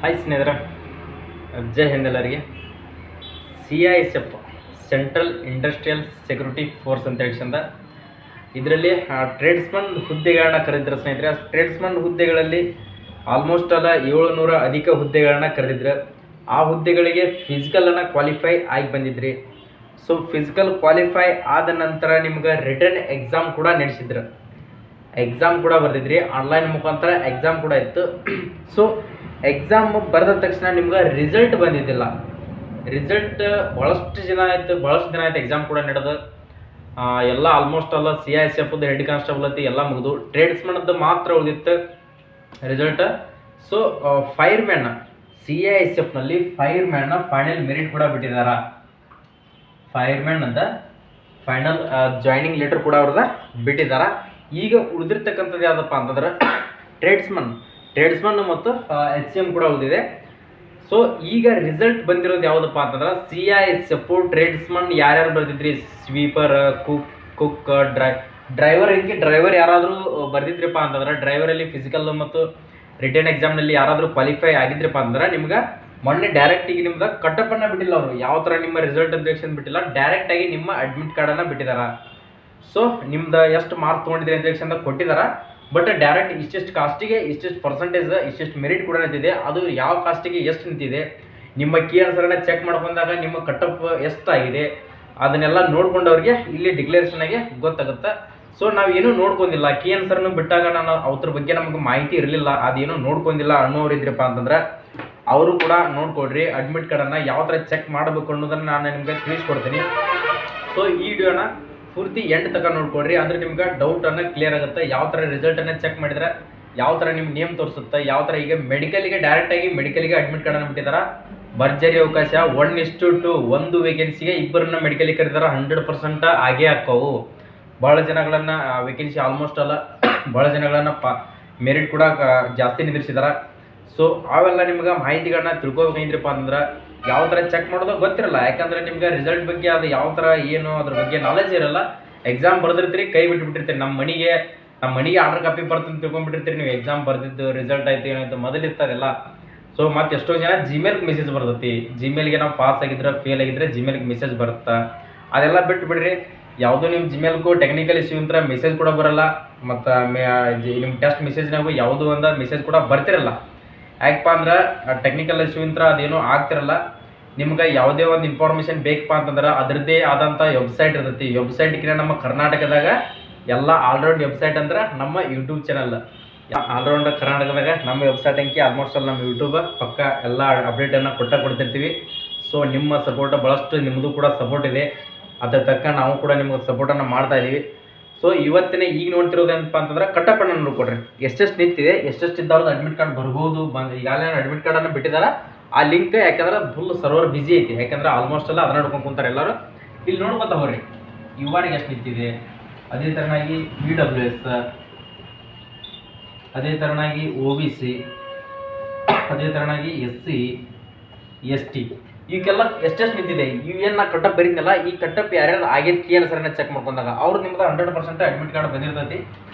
Hi ಸ್ನೇಹಿತರೆ, ಜೈ ಹಿಂದ್ ಎಲ್ಲರಿಗೆ. CISF central industrial security force ಅಂತ ಹೇಳಿಸಿಂದ ಇದರಲ್ಲಿ ಟ್ರೇಡ್ಸ್ಮನ್ ಹುದ್ದೆಗಳನ್ನ ಕರೆದಿದ್ರು ಸ್ನೇಹಿತರೆ. ಟ್ರೇಡ್ಸ್ಮನ್ ಹುದ್ದೆಗಳಲ್ಲಿ ಆಲ್ಮೋಸ್ಟ್ ಅಲ್ಲ 700 ಅಧಿಕ ಹುದ್ದೆಗಳನ್ನ ಕರೆದಿದ್ರು. ಆ ಹುದ್ದೆಗಳಿಗೆ ಫಿಸಿಕಲನ್ನು ಕ್ವಾಲಿಫೈ ಆಗಿ ಬಂದಿದ್ರಿ. ಸೊ ಫಿಸಿಕಲ್ ಕ್ವಾಲಿಫೈ ಆದ ನಂತರ ನಿಮ್ಗೆ ರಿಟರ್ನ್ ಎಕ್ಸಾಮ್ ಕೂಡ ನಡೆಸಿದ್ರು. ಎಕ್ಸಾಮ್ ಕೂಡ ಬರೆದಿದ್ರಿ, ಆನ್ಲೈನ್ ಮುಖಾಂತರ ಎಕ್ಸಾಮ್ ಕೂಡ ಇತ್ತು. ಸೊ ಎಕ್ಸಾಮ್ ಬರೆದ ತಕ್ಷಣ ನಿಮ್ಗೆ ರಿಸಲ್ಟ್ ಬಂದಿದ್ದಿಲ್ಲ. ರಿಸಲ್ಟ್ ಭಾಳಷ್ಟು ದಿನ ಆಯ್ತು ಎಕ್ಸಾಮ್ ಕೂಡ ನಡೆದು ಎಲ್ಲ ಆಲ್ಮೋಸ್ಟ್ ಅಲ್ಲ CISF ಹೆಡ್ ಕಾನ್ಸ್ಟೇಬಲ್ ಐತಿ ಎಲ್ಲ ಮುಗಿದು ಟ್ರೇಡ್ಸ್ಮನ್ದು ಮಾತ್ರ ಉಳಿದಿತ್ತು ರಿಸಲ್ಟ್. ಸೊ ಫೈರ್ಮ್ಯಾನ್ CISFನಲ್ಲಿ ಫೈರ್ಮ್ಯಾನ್ನ ಫೈನಲ್ ಮೆರಿಟ್ ಕೂಡ ಬಿಟ್ಟಿದ್ದಾರೆ. ಫೈರ್ಮ್ಯಾನ್ ಅಂತ ಫೈನಲ್ ಜಾಯ್ನಿಂಗ್ ಲೆಟರ್ ಕೂಡ ಅವ್ರದ ಬಿಟ್ಟಿದ್ದಾರೆ. ಈಗ ಉಳಿದಿರ್ತಕ್ಕಂಥದ್ದು ಯಾವುದಪ್ಪ ಅಂತಂದ್ರೆ ಟ್ರೇಡ್ಸ್ಮನ್ ಮತ್ತು HCM ಕೂಡ ಉಳಿದಿದೆ. ಸೊ ಈಗ ರಿಸಲ್ಟ್ ಬಂದಿರೋದು ಯಾವುದಪ್ಪ ಅಂತಂದ್ರೆ CISF ಟ್ರೇಡ್ಸ್ಮನ್ ಯಾರ್ಯಾರು ಬರ್ದಿದ್ರಿ, ಸ್ವೀಪರ್, ಕುಕ್, ಡ್ರೈವರ್ ಯಾರಾದರೂ ಬರ್ದಿದ್ರಪ್ಪ ಅಂತಂದ್ರೆ, ಡ್ರೈವರಲ್ಲಿ ಫಿಸಿಕಲ್ ಮತ್ತು ರಿಟರ್ನ್ ಎಕ್ಸಾಮ್ನಲ್ಲಿ ಯಾರಾದರೂ ಕ್ವಾಲಿಫೈ ಆಗಿದ್ರಪ್ಪ ಅಂದ್ರೆ ನಿಮ್ಗೆ ಮೊನ್ನೆ ಡೈರೆಕ್ಟಿಗೆ ನಿಮ್ದು ಕಟ್ಟಪ್ಪನ್ನು ಬಿಟ್ಟಿಲ್ಲ. ಅವರು ಯಾವ ಥರ ನಿಮ್ಮ ರಿಸಲ್ಟ್ ಅಂತ ಬಿಟ್ಟಿಲ್ಲ, ಡೈರೆಕ್ಟಾಗಿ ನಿಮ್ಮ ಅಡ್ಮಿಟ್ ಕಾರ್ಡನ್ನು ಬಿಟ್ಟಿದ್ದಾರೆ. ಸೊ ನಿಮ್ದು ಎಷ್ಟು ಮಾರ್ಕ್ಸ್ ತೊಗೊಂಡಿದ್ರಿ ಅಂತ ಕೊಟ್ಟಿದ್ದಾರೆ. ಬಟ್ ಡೈರೆಕ್ಟ್ ಇಷ್ಟಿಷ್ಟು ಕಾಸ್ಟಿಗೆ ಇಷ್ಟಿಷ್ಟು ಪರ್ಸೆಂಟೇಜ್ ಇಷ್ಟಿಷ್ಟು ಮೆರಿಟ್ ಕೂಡ ನಿಂತಿದೆ. ಅದು ಯಾವ ಕಾಸ್ಟಿಗೆ ಎಷ್ಟು ನಿಂತಿದೆ, ನಿಮ್ಮ ಕೀ ಆನ್ಸರನ್ನು ಚೆಕ್ ಮಾಡ್ಕೊಂಡಾಗ ನಿಮ್ಮ ಕಟ್ಟಪ್ ಎಷ್ಟಾಗಿದೆ ಅದನ್ನೆಲ್ಲ ನೋಡ್ಕೊಂಡವ್ರಿಗೆ ಇಲ್ಲಿ ಡಿಕ್ಲೇರೇಷನ್ ಆಗಿ ಗೊತ್ತಾಗುತ್ತೆ. ಸೊ ನಾವು ಏನೂ ನೋಡ್ಕೊಂಡಿಲ್ಲ, ಕೀ ಆನ್ಸರ್ನು ಬಿಟ್ಟಾಗ ನಾನು ಅದ್ರ ಬಗ್ಗೆ ನಮಗೆ ಮಾಹಿತಿ ಇರಲಿಲ್ಲ, ಅದೇನೋ ನೋಡ್ಕೊಂಡಿಲ್ಲ ಅನ್ನೋರು ಇದ್ರಪ್ಪ ಅಂತಂದ್ರೆ ಅವರು ಕೂಡ ನೋಡ್ಕೊಡ್ರಿ. ಅಡ್ಮಿಟ್ ಕಾರ್ಡನ್ನು ಯಾವ ಥರ ಚೆಕ್ ಮಾಡಬೇಕು ಅನ್ನೋದನ್ನು ನಾನು ನಿಮಗೆ ತಿಳಿಸ್ಕೊಡ್ತೀನಿ. ಸೊ ಈ ವಿಡಿಯೋನ ಪೂರ್ತಿ ಎಂಡ್ ತನಕ ನೋಡ್ಕೊಡ್ರಿ, ಅಂದರೆ ನಿಮ್ಗೆ ಡೌಟನ್ನು ಕ್ಲಿಯರ್ ಆಗುತ್ತೆ. ಯಾವ ಥರ ರಿಸಲ್ಟನ್ನು ಚೆಕ್ ಮಾಡಿದ್ರೆ ಯಾವ ಥರ ನಿಮ್ಮ ನೇಮ್ ತೋರಿಸುತ್ತೆ, ಯಾವ ಥರ ಈಗ ಡೈರೆಕ್ಟಾಗಿ ಮೆಡಿಕಲಿಗೆ ಅಡ್ಮಿಟ್ ಕಾರ್ಡನ್ನು ಬಿಟ್ಟಿದ್ದಾರೆ. ಭರ್ಜರಿ ಅವಕಾಶ 1:2 ಒಂದು ವೇಕೆನ್ಸಿಗೆ ಇಬ್ಬರನ್ನ ಮೆಡಿಕಲಿಗೆ ಕರೀತಾರೆ. 100% ಆಗೇ ಹಾಕವು. ಭಾಳ ಜನಗಳನ್ನು ವೇಕೆನ್ಸಿ ಆಲ್ಮೋಸ್ಟ್ ಅಲ್ಲ ಭಾಳ ಜನಗಳನ್ನು ಮೆರಿಟ್ ಕೂಡ ಜಾಸ್ತಿ ನಿಂದಿರ್ಸಿದ್ದಾರೆ. ಸೊ ಅವೆಲ್ಲ ನಿಮ್ಗೆ ಮಾಹಿತಿಗಳನ್ನ ತಿಳ್ಕೊಬೇಕಂದ್ರಪ್ಪ ಅಂತಂದ್ರೆ ಯಾವ ಥರ ಚೆಕ್ ಮಾಡೋದು ಗೊತ್ತಿರಲ್ಲ. ಯಾಕಂದರೆ ನಿಮ್ಗೆ ರಿಸಲ್ಟ್ ಬಗ್ಗೆ ಅದು ಯಾವ ಥರ ಏನು ಅದ್ರ ಬಗ್ಗೆ ನಾಲೆಜ್ ಇರಲ್ಲ. ಎಕ್ಸಾಮ್ ಬರೆದಿರ್ತೀರಿ, ಕೈ ಬಿಟ್ಬಿಟ್ಟಿರ್ತೀರಿ. ನಮ್ಮ ಮನೆಗೆ ಆರ್ಡರ್ ಕಾಪಿ ಬರ್ತಂತ ತಿಳ್ಕೊಂಡ್ಬಿಟ್ಟಿರ್ತೀರಿ. ನೀವು ಎಕ್ಸಾಮ್ ಬರೆದಿದ್ದು ರಿಸಲ್ಟ್ ಆಯ್ತು ಏನಾಯ್ತು ಮೊದಲಿರ್ತದೆಲ್ಲ. ಸೊ ಮತ್ತು ಎಷ್ಟೋ ಜನ ಜಿಮೇಲ್ಗೆ ಮೆಸೇಜ್ ಬರ್ತೈತಿ, ಜಿಮೇಲ್ಗೆ ನಾವು ಪಾಸ್ ಆಗಿದ್ರೆ ಫೇಲ್ ಆಗಿದ್ರೆ ಜಿಮೇಲ್ಗೆ ಮೆಸೇಜ್ ಬರುತ್ತೆ. ಅದೆಲ್ಲ ಬಿಟ್ಟು ಬಿಡ್ರಿ. ಯಾವುದೋ ನಿಮ್ಮ ಜಿಮೇಲ್ಗೂ ಟೆಕ್ನಿಕಲ್ ಇಶ್ಯೂ ಅಂತ ಮೆಸೇಜ್ ಕೂಡ ಬರೋಲ್ಲ. ಮತ್ತು ನಿಮ್ಮ ಟೆಸ್ಟ್ ಮೆಸೇಜ್ನಾಗೂ ಯಾವುದೋ ಒಂದು ಮೆಸೇಜ್ ಕೂಡ ಬರ್ತಿರಲ್ಲ. ಯಾಕಪ್ಪ ಅಂದ್ರೆ ಟೆಕ್ನಿಕಲ್ ಇಶ್ಯೂ ಅಂತ ಅದೇನೋ ಆಗ್ತಿರಲ್ಲ. ನಿಮ್ಗೆ ಯಾವುದೇ ಒಂದು ಇನ್ಫಾರ್ಮೇಷನ್ ಬೇಕಪ್ಪ ಅಂತಂದ್ರೆ ಅದರದ್ದೇ ಆದಂಥ ವೆಬ್ಸೈಟ್ ಇರ್ತೈತಿ. ವೆಬ್ಸೈಟ್ಗೆ ನಮ್ಮ ಕರ್ನಾಟಕದಾಗ ಎಲ್ಲ ಆಲ್ರೌಂಡ್ ವೆಬ್ಸೈಟ್ ಅಂದ್ರೆ ನಮ್ಮ ಯೂಟ್ಯೂಬ್ ಚಾನಲ್. ಆಲ್ರೌಂಡ್ ಕರ್ನಾಟಕದಾಗ ನಮ್ಮ ವೆಬ್ಸೈಟ್ ಅಂಕಿ ಆಲ್ಮೋಸ್ಟ್ ಅಲ್ಲಿ ನಮ್ಮ ಯೂಟ್ಯೂಬ್ ಪಕ್ಕ ಎಲ್ಲ ಅಪ್ಡೇಟನ್ನು ಕೊಡ್ತಿರ್ತೀವಿ. ಸೊ ನಿಮ್ಮ ಸಪೋರ್ಟ್ ಭಾಳಷ್ಟು, ನಿಮ್ಮದು ಕೂಡ ಸಪೋರ್ಟ್ ಇದೆ. ಅದ್ರ ತಕ್ಕ ನಾವು ಕೂಡ ನಿಮ್ಗೆ ಸಪೋರ್ಟನ್ನು ಮಾಡ್ತಾ ಇದ್ದೀವಿ. ಸೊ ಇವತ್ತಿನ ಈಗ ನೋಡ್ತಿರೋದೇನಪ್ಪ ಅಂತಂದ್ರೆ ಕಟ್ಟಪ್ಪನ್ನು ನೋಡ್ಕೊಡ್ರಿ, ಎಷ್ಟೆಷ್ಟು ನಿಂತಿದೆ, ಎಷ್ಟೆಷ್ಟು ಇದ್ದವ್ರದ್ದು ಅಡ್ಮಿಟ್ ಕಾರ್ಡ್ ಬರ್ಬೋದು. ಈಗಾಗಲೇ ಅಡ್ಮಿಟ್ ಕಾರ್ಡನ್ನು ಬಿಟ್ಟಿದ್ದಾರೆ. ಆ ಲಿಂಕ್ ಯಾಕಂದ್ರೆ ಫುಲ್ ಸರ್ವರ್ ಬಿಸಿ ಐತಿ. ಯಾಕಂದ್ರೆ ಆಲ್ಮೋಸ್ಟ್ ಎಲ್ಲ ಅದನ್ನ ನೋಡ್ಕೊಂಡು ಕುಂತಾರೆ ಎಲ್ಲರೂ. ಇಲ್ಲಿ ನೋಡ್ಕೊತಾ ಹೋಗ್ರಿ ಯುವರಿಗೆ ಎಷ್ಟು ನಿಂತಿದೆ, ಅದೇ ಥರನಾಗಿ EWS, ಅದೇ ಥರನಾಗಿ OBC, ಅದೇ ಥರನಾಗಿ SC ST ಇವಕ್ಕೆಲ್ಲ ಎಷ್ಟೆಷ್ಟು ನಿಂತಿದೆ. ಇವೇನು ಕಟ್ಟಪ್ ಬರೀನಲ್ಲ, ಈ ಕಟ್ಟಪ್ ಯಾರ್ಯಾರು ಆಗೈತೆ ಕೀ ಆನ್ಸರನ್ನ ಚೆಕ್ ಮಾಡ್ಕೊಂಡಾಗ ಅವ್ರು ನಿಮ್ದು 100% ಅಡ್ಮಿಟ್ ಕಾರ್ಡ್ ಬಂದಿರ್ತೈತಿ.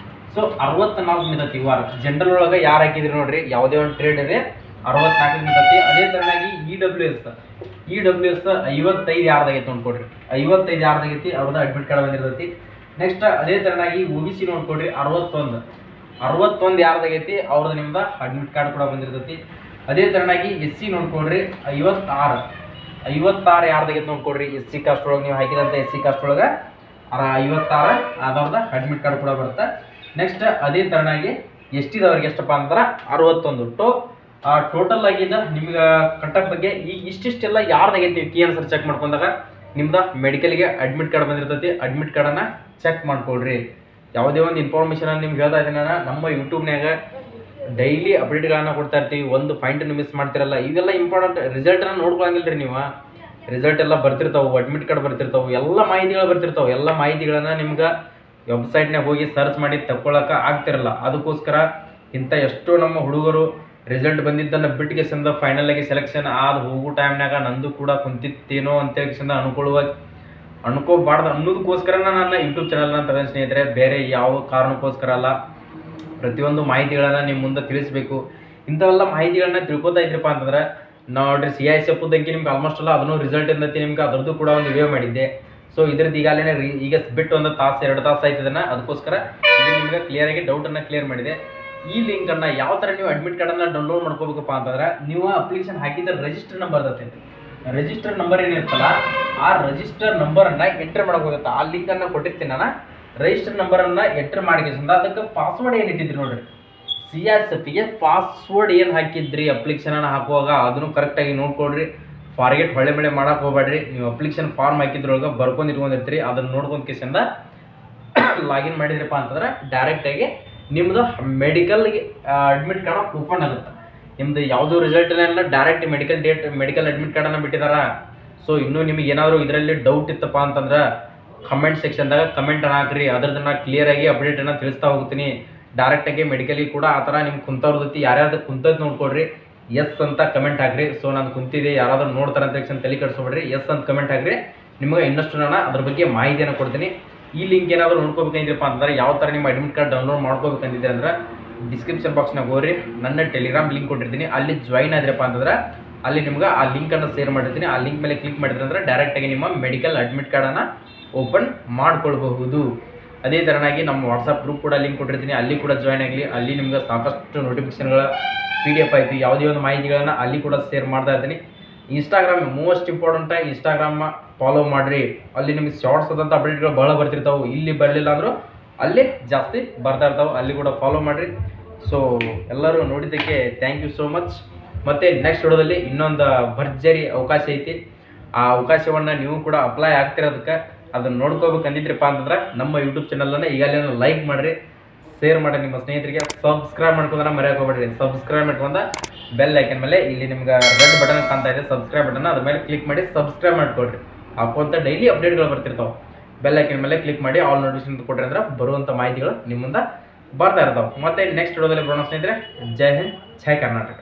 ಸೊ 64 ನಿಂತೈತಿ. ಈ ವಾರ ಜನರಲ್ ಒಳಗೆ ಯಾರು ಹಾಕಿದ್ರಿ ನೋಡ್ರಿ, ಯಾವುದೇ ಒಂದು ಟ್ರೇಡ್ ಇದೆ 64 ನಿಂತೈತಿ. ಅದೇ ಥರನಾಗಿ EWS 55 ಯಾರ್ದಾಗೈತಿ ನೋಡ್ಕೊಡ್ರಿ, 55 ಯಾರ್ದಾಗೈತಿ ಅವ್ರದ್ದು ಅಡ್ಮಿಟ್ ಕಾರ್ಡ್ ಬಂದಿರ್ತೈತಿ. ನೆಕ್ಸ್ಟ್ ಅದೇ ಥರನಾಗಿ OBC ನೋಡ್ಕೊಡ್ರಿ, 61 ಯಾರ್ದಾಗೈತಿ ಅವ್ರದ್ದು ನಿಮ್ದು ಅಡ್ಮಿಟ್ ಕಾರ್ಡ್ ಕೂಡ ಬಂದಿರ್ತೈತಿ. ಅದೇ ಥರನಾಗಿ SC ನೋಡ್ಕೊಡ್ರಿ, 56 ಯಾರ್ದಾಗೈತಿ ನೋಡ್ಕೊಡ್ರಿ. SC ಕಾಸ್ಟ್ ಒಳಗೆ ನೀವು ಹಾಕಿದಂಥ SC ಕಾಸ್ಟ್ ಒಳಗೆ 56 ಅದವ್ರದ್ದು ಅಡ್ಮಿಟ್ ಕಾರ್ಡ್ ಕೂಡ ಬರುತ್ತೆ. ನೆಕ್ಸ್ಟ್ ಅದೇ ಥರನಾಗಿ STದವ್ರಿಗೆ ಎಷ್ಟಪ್ಪ ಅಂದ್ರೆ 61. ಟೋಟಲ್ ಆಗಿದ್ದ ನಿಮ್ಗೆ ಕಟ್ಟಪ್ ಬಗ್ಗೆ ಈ ಇಷ್ಟಿಷ್ಟೆಲ್ಲ ಯಾರ್ದಾಗೈತಿ ಕೀ ಆನ್ಸರ್ ಚೆಕ್ ಮಾಡ್ಕೊಂಡಾಗ ನಿಮ್ದು ಮೆಡಿಕಲ್ಗೆ ಅಡ್ಮಿಟ್ ಕಾರ್ಡ್ ಬಂದಿರ್ತೈತಿ. ಅಡ್ಮಿಟ್ ಕಾರ್ಡನ್ನು ಚೆಕ್ ಮಾಡ್ಕೊಳ್ರಿ. ಯಾವುದೇ ಒಂದು ಇನ್ಫಾರ್ಮೇಷನ್ ನಿಮ್ಗೆ ಹೇಳ್ತಾ ಇದ್ದೀನಿ ನಾನು, ನಮ್ಮ ಯೂಟ್ಯೂಬ್ನಾಗ ಡೈಲಿ ಅಪ್ಡೇಟ್ಗಳನ್ನ ಕೊಡ್ತಾ ಇರ್ತೀವಿ. ಒಂದು ಪಾಯಿಂಟನ್ನು ಮಿಸ್ ಮಾಡ್ತಿರಲ್ಲ. ಇವೆಲ್ಲ ಇಂಪಾರ್ಟೆಂಟ್. ರಿಸಲ್ಟನ್ನು ನೋಡ್ಕೊಳಂಗಿಲ್ಲ ರೀ ನೀವು. ರಿಸಲ್ಟ್ ಎಲ್ಲ ಬರ್ತಿರ್ತಾವೆ, ಅಡ್ಮಿಟ್ ಕಾರ್ಡ್ ಬರ್ತಿರ್ತಾವೆ, ಎಲ್ಲ ಮಾಹಿತಿಗಳು ಬರ್ತಿರ್ತಾವೆ. ಎಲ್ಲ ಮಾಹಿತಿಗಳನ್ನು ನಿಮ್ಗೆ ವೆಬ್ಸೈಟ್ನಾಗ ಹೋಗಿ ಸರ್ಚ್ ಮಾಡಿ ತಗೊಳಕ್ಕೆ ಆಗ್ತಿರಲ್ಲ. ಅದಕ್ಕೋಸ್ಕರ ಇಂಥ ಎಷ್ಟೋ ನಮ್ಮ ಹುಡುಗರು ರಿಸಲ್ಟ್ ಬಂದಿದ್ದನ್ನು ಬಿಟ್ಟಿಗೆಸಿಂದ ಫೈನಲಾಗಿ ಸೆಲೆಕ್ಷನ್ ಆದ ಹೋಗೋ ಟೈಮ್ನಾಗ ನಂದು ಕೂಡ ಕುಂತಿತ್ತೇನೋ ಅಂತೇಳಿಸಿಂದ ಅನ್ಕೋಬಾರ್ದು ಅನ್ನೋದಕ್ಕೋಸ್ಕರ ನನ್ನ ಯೂಟ್ಯೂಬ್ ಚಾನಲ್ನ ತಗೊಂಡು ಸ್ನೇಹಿತರೆ, ಬೇರೆ ಯಾವ ಕಾರಣಕ್ಕೋಸ್ಕರ ಅಲ್ಲ. ಪ್ರತಿಯೊಂದು ಮಾಹಿತಿಗಳನ್ನು ನಿಮ್ಮ ಮುಂದೆ ತಿಳಿಸಬೇಕು. ಇಂಥವೆಲ್ಲ ಮಾಹಿತಿಗಳನ್ನ ತಿಳ್ಕೊತಾ ಇದ್ರಪ್ಪ ಅಂತಂದ್ರೆ ನೋಡ್ರಿ CISF ಬಗ್ಗೆ ನಿಮ್ಗೆ ಆಲ್ಮೋಸ್ಟ್ ಅಲ್ಲ ಅದನ್ನು ರಿಸಲ್ಟ್ ಏನೈತಿ ನಿಮ್ಗೆ ಅದ್ರದ್ದು ಕೂಡ ಒಂದು ವಿಡಿಯೋ ಮಾಡಿದ್ದೆ. ಸೊ ಇದ್ರದ್ದು ಈಗಾಗಲೇ ಈಗ ಬಿಟ್ಟು ಒಂದು ತಾಸು 2 ತಾಸು ಆಯ್ತದನ್ನ, ಅದಕ್ಕೋಸ್ಕರ ಇದು ನಿಮ್ಗೆ ಕ್ಲಿಯರಾಗಿ ಡೌಟನ್ನು ಕ್ಲಿಯರ್ ಮಾಡಿದೆ. ಈ ಲಿಂಕನ್ನು ಯಾವ ಥರ ನೀವು ಅಡ್ಮಿಟ್ ಕಾರ್ಡನ್ನು ಡೌನ್ಲೋಡ್ ಮಾಡ್ಕೋಬೇಕಪ್ಪ ಅಂತಂದ್ರೆ, ನೀವು ಅಪ್ಲಿಕೇಶನ್ ಹಾಕಿದ್ರೆ ರಿಜಿಸ್ಟರ್ ನಂಬರ್ ಇರ್ತೈತಿ. ರಿಜಿಸ್ಟರ್ ನಂಬರ್ ಏನಿರ್ತಲ್ಲ ಆ ರಿಜಿಸ್ಟರ್ ನಂಬರನ್ನು ಎಂಟರ್ ಮಾಡೋಕ್ಕೋಗುತ್ತೆ. ಆ ಲಿಂಕನ್ನು ಕೊಟ್ಟಿರ್ತೀನಿ ನಾನು. ರಿಜಿಸ್ಟರ್ ನಂಬರನ್ನು ಎಂಟರ್ ಮಾಡಿಕೆಸಿಂದ ಅದಕ್ಕೆ ಪಾಸ್ವರ್ಡ್ ಏನು ಇಟ್ಟಿದ್ರಿ ನೋಡ್ರಿ, CISFಗೆ ಪಾಸ್ವರ್ಡ್ ಏನು ಹಾಕಿದ್ರಿ ಅಪ್ಲಿಕೇಶನನ್ನು ಹಾಕುವಾಗ ಅದನ್ನು ಕರೆಕ್ಟಾಗಿ ನೋಡ್ಕೊಡ್ರಿ. ಫಾರ್ಗೆಟ್ ಹೊಳೆ ಮಳೆ ಮಾಡಕ್ಕೆ ಹೋಗ್ಬೇಡ್ರಿ. ನೀವು ಅಪ್ಲಿಕೇಶನ್ ಫಾರ್ಮ್ ಹಾಕಿದ್ರೊಳಗೆ ಬರ್ಕೊಂಡು ಇಟ್ಕೊಂಡಿರ್ತೀರಿ, ಅದನ್ನು ನೋಡ್ಕೊಂಡು ಕೇಸಿಂದ ಲಾಗಿನ್ ಮಾಡಿದ್ರಪ್ಪ ಅಂತಂದ್ರೆ ಡೈರೆಕ್ಟಾಗಿ ನಿಮ್ಮದು ಮೆಡಿಕಲ್ಗೆ ಅಡ್ಮಿಟ್ ಕಾರ್ಡ್ ಓಪನ್ ಆಗುತ್ತೆ. ನಿಮ್ಮದು ಯಾವುದೂ ರಿಸಲ್ಟ್ ಇಲ್ಲ, ಡೈರೆಕ್ಟ್ ಮೆಡಿಕಲ್ ಅಡ್ಮಿಟ್ ಕಾರ್ಡನ್ನು ಬಿಟ್ಟಿದಾರ. ಸೊ ಇನ್ನೂ ನಿಮಗೆ ಏನಾದರೂ ಇದರಲ್ಲಿ ಡೌಟ್ ಇತ್ತಪ್ಪ ಅಂತಂದ್ರೆ ಕಮೆಂಟ್ ಸೆಕ್ಷನ್ದಾಗ ಕಮೆಂಟನ್ನು ಹಾಕ್ರಿ. ಅದ್ರದನ್ನು ಕ್ಲಿಯರಾಗಿ ಅಪ್ಡೇಟನ್ನು ತಿಳಿಸ್ತಾ ಹೋಗ್ತೀನಿ. ಡೈರೆಕ್ಟಾಗಿ ಮೆಡಿಕಲಿಗೆ ಕೂಡ ಆ ಥರ ನಿಮ್ಗೆ ಕುಂತವ್ರದೈತಿ, ಯಾರ್ಯಾರ್ದು ಕುಂತದ್ದು ನೋಡ್ಕೊಡ್ರಿ, ಎಸ್ ಅಂತ ಕಮೆಂಟ್ ಹಾಕ್ರಿ. ಸೊ ನಾನು ಕುಂತಿದೆ, ಯಾರಾದರೂ ನೋಡ್ತಾರೆ ಅಂತ ತಕ್ಷಣ ತಲೆ ಕೆಡಿಸ್ಕೊಬೇಡ್ರಿ, ಎಸ್ ಅಂತ ಕಮೆಂಟ್ ಹಾಕ್ರಿ. ನಿಮಗೆ ಇನ್ನಷ್ಟು ನಾನು ಅದ್ರ ಬಗ್ಗೆ ಮಾಹಿತಿಯನ್ನು ಕೊಡ್ತೀನಿ. ಈ ಲಿಂಕ್ ಏನಾದರೂ ನೋಡ್ಕೋಬೇಕಂದಿರಪ್ಪ ಅಂತಂದ್ರೆ, ಯಾವ ಥರ ನಿಮ್ಮ ಅಡ್ಮಿಟ್ ಕಾರ್ಡ್ ಡೌನ್ಲೋಡ್ ಮಾಡ್ಕೋಬೇಕಂದಿದ್ರೆ ಅಂದ್ರೆ ಡಿಸ್ಕ್ರಿಪ್ಷನ್ ಬಾಕ್ಸ್ನಾಗ ಹೋಗ್ರಿ, ನನ್ನ ಟೆಲಿಗ್ರಾಮ್ ಲಿಂಕ್ ಕೊಟ್ಟಿರ್ತೀನಿ, ಅಲ್ಲಿ ಜಾಯಿನ್ ಆದ್ರಪ್ಪ ಅಂತಂದ್ರೆ ಅಲ್ಲಿ ನಿಮ್ಗೆ ಆ ಲಿಂಕನ್ನು ಶೇರ್ ಮಾಡಿರ್ತೀನಿ. ಆ ಲಿಂಕ್ ಮೇಲೆ ಕ್ಲಿಕ್ ಮಾಡಿದ್ರೆ ಅಂದ್ರೆ ಡೈರೆಕ್ಟಾಗಿ ನಿಮ್ಮ ಮೆಡಿಕಲ್ ಅಡ್ಮಿಟ್ ಕಾರ್ಡನ್ನು ಓಪನ್ ಮಾಡ್ಕೊಳ್ಬಹುದು. ಅದೇ ಥರನಾಗಿ ನಮ್ಮ ವಾಟ್ಸಪ್ ಗ್ರೂಪ್ ಕೂಡ ಲಿಂಕ್ ಕೊಟ್ಟಿರ್ತೀನಿ, ಅಲ್ಲಿ ಕೂಡ ಜಾಯ್ನ್ ಆಗಲಿ. ಅಲ್ಲಿ ನಿಮ್ಗೆ ಸಾಕಷ್ಟು ನೋಟಿಫಿಕೇಶನ್ಗಳ PDF ಆಯಿತು, ಯಾವುದೇ ಒಂದು ಮಾಹಿತಿಗಳನ್ನು ಅಲ್ಲಿ ಕೂಡ ಶೇರ್ ಮಾಡ್ತಾ ಇರ್ತೀನಿ. Instagram most important, Instagram follow ಮಾಡಿರಿ. ಅಲ್ಲಿ ನಿಮಗೆ ಶಾರ್ಟ್ಸ್ ಆದಂಥ ಅಪ್ಡೇಟ್ಗಳು ಭಾಳ ಬರ್ತಿರ್ತಾವೆ. ಇಲ್ಲಿ ಬರಲಿಲ್ಲ ಅಂದರೂ ಅಲ್ಲಿ ಜಾಸ್ತಿ ಬರ್ತಾ ಇರ್ತಾವೆ, ಅಲ್ಲಿ ಕೂಡ ಫಾಲೋ ಮಾಡಿರಿ. ಸೊ ಎಲ್ಲರೂ ನೋಡಿದ್ದಕ್ಕೆ ಥ್ಯಾಂಕ್ ಯು ಸೋ ಮಚ್. ಮತ್ತು ನೆಕ್ಸ್ಟ್ ವಿಡಿಯೋದಲ್ಲಿ ಇನ್ನೊಂದು ಭರ್ಜರಿ ಅವಕಾಶ ಐತಿ. ಆ ಅವಕಾಶವನ್ನು ನೀವು ಕೂಡ ಅಪ್ಲೈ ಆಗ್ತಿರೋದಕ್ಕೆ ಅದನ್ನು ನೋಡ್ಕೋಬೇಕಂದಿದ್ರಪ್ಪ ಅಂತಂದ್ರೆ ನಮ್ಮ ಯೂಟ್ಯೂಬ್ ಚಾನಲನ್ನು ಈಗಾಗಲೇ ಲೈಕ್ ಮಾಡಿರಿ, ಶೇರ್ ಮಾಡಿ, ನಿಮ್ಮ ಸ್ನೇಹಿತರಿಗೆ ಸಬ್ಸ್ಕ್ರೈಬ್ ಮಾಡ್ಕೊಂಡ್ರೆ ಮರೆಯೋಕೆ ಹೋಗ್ಬೇಡ್ರಿ. ಸಬ್ಸ್ಕ್ರೈಬ್ ಮಾಡ್ಕೊಂಡು ಬೆಲ್ ಐಕನ್ ಮೇಲೆ ಇಲ್ಲಿ ನಿಮ್ಗೆ ರೆಡ್ ಬಟನ್ ಕಾಣ್ತಾ ಇದೆ, ಸಬ್ಸ್ಕ್ರೈಬ್ ಬಟನ್, ಅದ್ರ ಮೇಲೆ ಕ್ಲಿಕ್ ಮಾಡಿ ಸಬ್ಸ್ಕ್ರೈಬ್ ಮಾಡ್ಕೊಳ್ರಿ. ಹಾಕುವಂಥ ಡೈಲಿ ಅಪ್ಡೇಟ್ಗಳು ಬರ್ತಿರ್ತಾವೆ. ಬೆಲ್ ಐಕನ್ ಮೇಲೆ ಕ್ಲಿಕ್ ಮಾಡಿ ಆಲ್ ನೋಟಿಫಿಕೇಶನ್ ಕೊಟ್ರಿ ಅಂದ್ರೆ ಬರುವಂಥ ಮಾಹಿತಿಗಳು ನಿಮ್ಮ ಮುಂದೆ ಬರ್ತಾ ಇರ್ತಾವೆ. ಮತ್ತೆ ನೆಕ್ಸ್ಟ್ ವಿಡಿಯೋದಲ್ಲಿ ಬರೋಣ ಸ್ನೇಹಿತರೆ. ಜೈ ಹಿಂದ್, ಜೈ ಕರ್ನಾಟಕ.